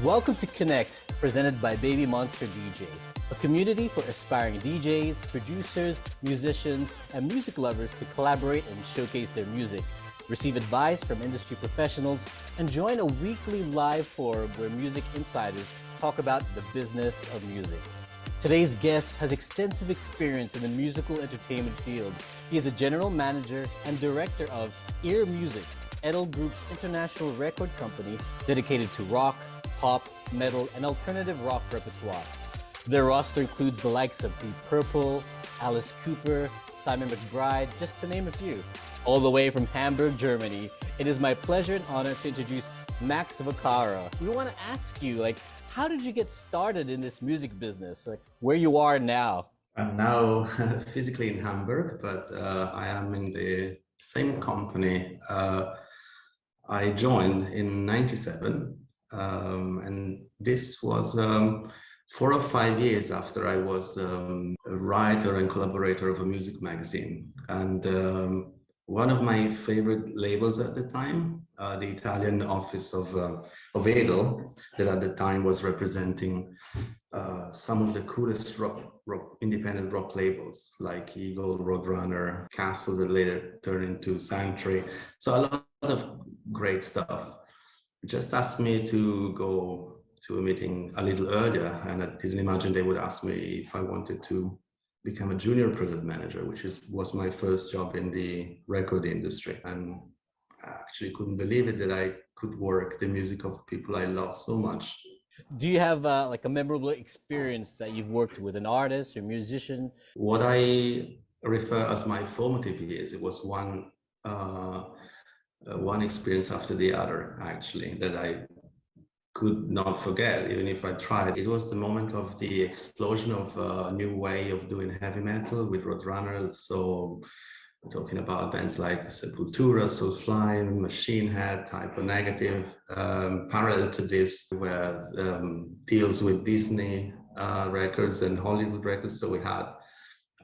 Welcome to Konnekt, presented by Baby Monster DJ, a community for aspiring DJs, producers, musicians, and music lovers to collaborate and showcase their music, receive advice from industry professionals, and join a weekly live forum where music insiders talk about the business of music. Today's guest has extensive experience in the musical entertainment field. He is a general manager and director of earmusic, Edel Group's international record company dedicated to rock, pop, metal, and alternative rock repertoire. Their roster includes the likes of Deep Purple, Alice Cooper, Simon McBride, just to name a few. All the way from Hamburg, Germany, it is my pleasure and honor to introduce Max Vaccaro. We want to ask you, how did you get started in this music business? Where you are now? I'm now physically in Hamburg, but I am in the same company. I joined in '97. And this was 4 or 5 years after I was a writer and collaborator of a music magazine. And one of my favorite labels at the time, the Italian office of Edel, that at the time was representing some of the coolest independent rock labels like Eagle, Roadrunner, Castle, that later turned into Sanctuary. So a lot of great stuff. Just asked me to go to a meeting a little earlier, and I didn't imagine they would ask me if I wanted to become a junior product manager, which was my first job in the record industry. And I actually couldn't believe it that I could work the music of people I love so much. Do you have a memorable experience that you've worked with an artist or musician? What I refer as my formative years, it was one experience after the other, actually, that I could not forget, even if I tried. It was the moment of the explosion of a new way of doing heavy metal with Roadrunner. So we're talking about bands like Sepultura, Soulfly, Machine Head, Type O Negative. Parallel to this were deals with Disney records and Hollywood records. So we had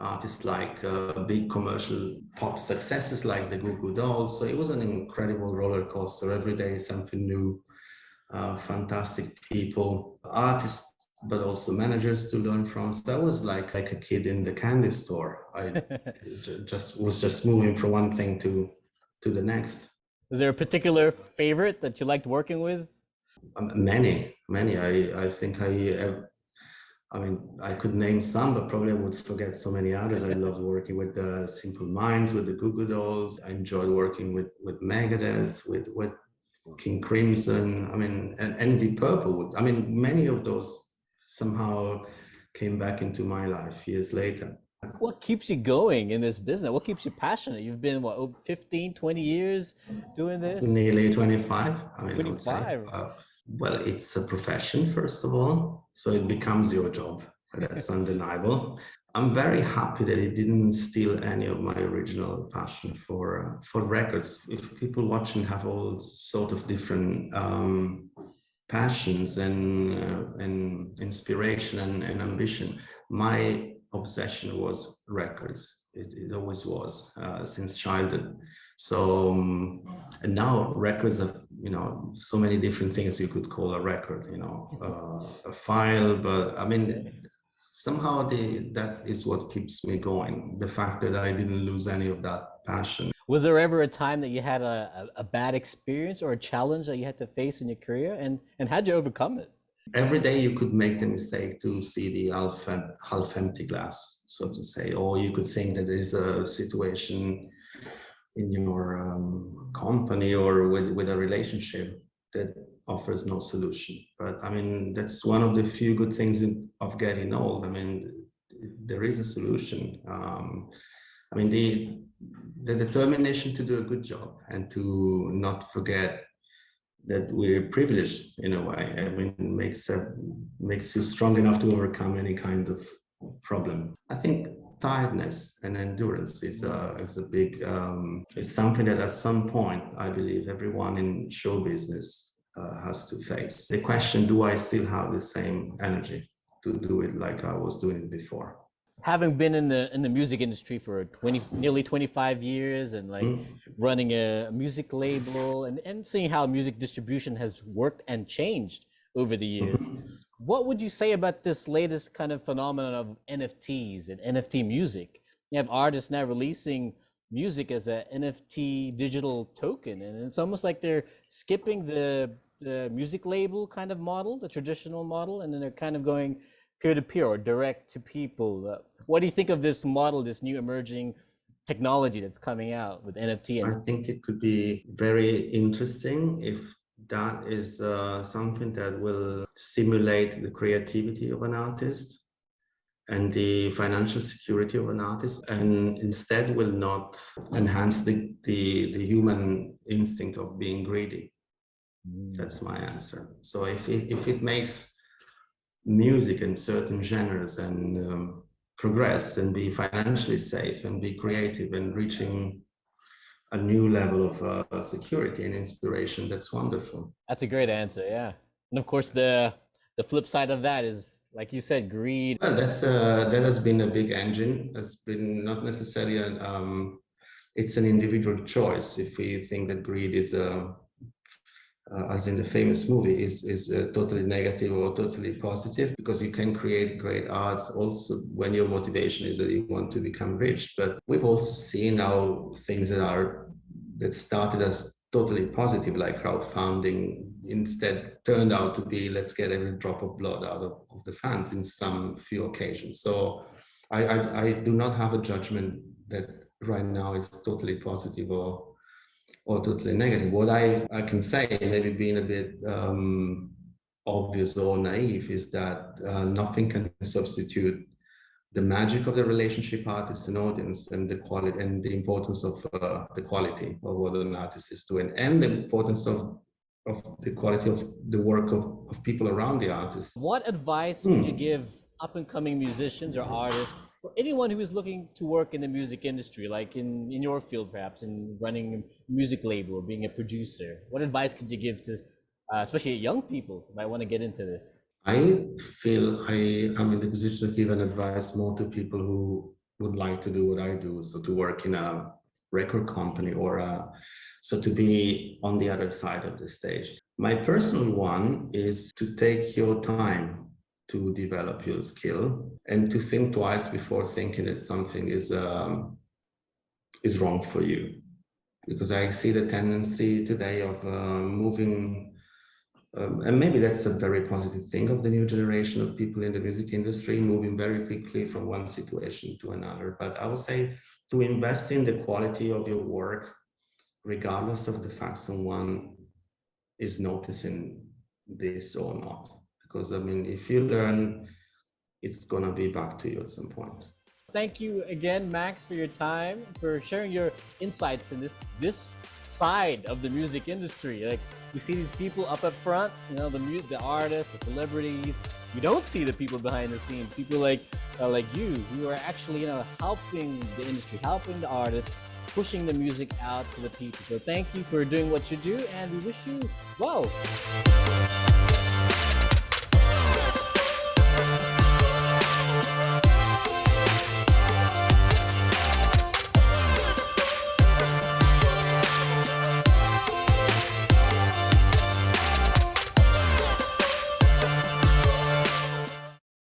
artists like big commercial pop successes like the Goo Goo Dolls. So it was an incredible roller coaster. Every day something new, fantastic people, artists, but also managers to learn from. So I was like a kid in the candy store. I was just moving from one thing to the next. Is there a particular favorite that you liked working with? Many. I think I could name some, but probably I would forget so many others. I loved working with the Simple Minds, with the Goo Goo Dolls. I enjoyed working with Megadeth, with King Crimson. And Deep Purple. Many of those somehow came back into my life years later. What keeps you going in this business? What keeps you passionate? You've been, over 15, 20 years doing this? Nearly 25. 25. Well, it's a profession, first of all, so it becomes your job. That's undeniable. I'm very happy that it didn't steal any of my original passion for records. If people watching have all sort of different passions and inspiration and ambition, my obsession was records. It always was since childhood. So and now records have so many different things you could call a record, a file, but somehow that is what keeps me going, the fact that I didn't lose any of that passion. Was there ever a time that you had a bad experience or a challenge that you had to face in your career, and how'd you overcome it? Every day you could make the mistake to see the half empty glass, so to say, or you could think that there is a situation in your company or with a relationship that offers no solution. But that's one of the few good things of getting old. There is a solution. The determination to do a good job and to not forget that we're privileged in a way. Makes you strong enough to overcome any kind of problem. I think tiredness and endurance is a big, it's something that at some point, I believe everyone in show business has to face. The question, do I still have the same energy to do it like I was doing it before? Having been in the music industry for nearly 25 years and running a music label and seeing how music distribution has worked and changed over the years. What would you say about this latest kind of phenomenon of NFTs and NFT music? You have artists now releasing music as a NFT digital token, and it's almost like they're skipping the music label kind of model, the traditional model, and then they're kind of going peer-to-peer or direct to people. What do you think of this model, this new emerging technology that's coming out with NFT? I think it could be very interesting if that is something that will stimulate the creativity of an artist and the financial security of an artist, and instead will not enhance the human instinct of being greedy. That's my answer. So if it makes music in certain genres and progress and be financially safe and be creative and reaching a new level of security and inspiration, that's wonderful. That's a great answer, yeah. And of course, the flip side of that is, like you said, greed. Well, that has been a big engine. Has been not necessarily it's an individual choice. If we think that greed is as in the famous movie, is totally negative or totally positive, because you can create great art also when your motivation is that you want to become rich. But we've also seen how things that started as totally positive, like crowdfunding, instead turned out to be, let's get every drop of blood out of the fans in some few occasions. So I do not have a judgment that right now is totally positive or totally negative. What I can say, maybe being a bit obvious or naive, is that nothing can substitute the magic of the relationship artist and audience, and the quality and the importance of the quality of what an artist is doing, and the importance of the quality of the work of people around the artist. What advice would you give up and coming musicians or artists, or anyone who is looking to work in the music industry, like in your field, perhaps in running a music label or being a producer? What advice could you give to, especially young people who might want to get into this? I feel I am in the position to give an advice more to people who would like to do what I do, so to work in a record company so to be on the other side of the stage. My personal one is to take your time to develop your skill and to think twice before thinking that something is wrong for you, because I see the tendency today of moving. And maybe that's a very positive thing of the new generation of people in the music industry, moving very quickly from one situation to another. But I would say to invest in the quality of your work, regardless of the fact someone is noticing this or not. Because, I mean, if you learn, it's going to be back to you at some point. Thank you again, Max, for your time, for sharing your insights in this side of the music industry. Like, we see these people up front, you know, the artists, the celebrities. You don't see the people behind the scenes, people like you, who are actually, you know, helping the industry, helping the artists, pushing the music out to the people. So thank you for doing what you do, and we wish you well.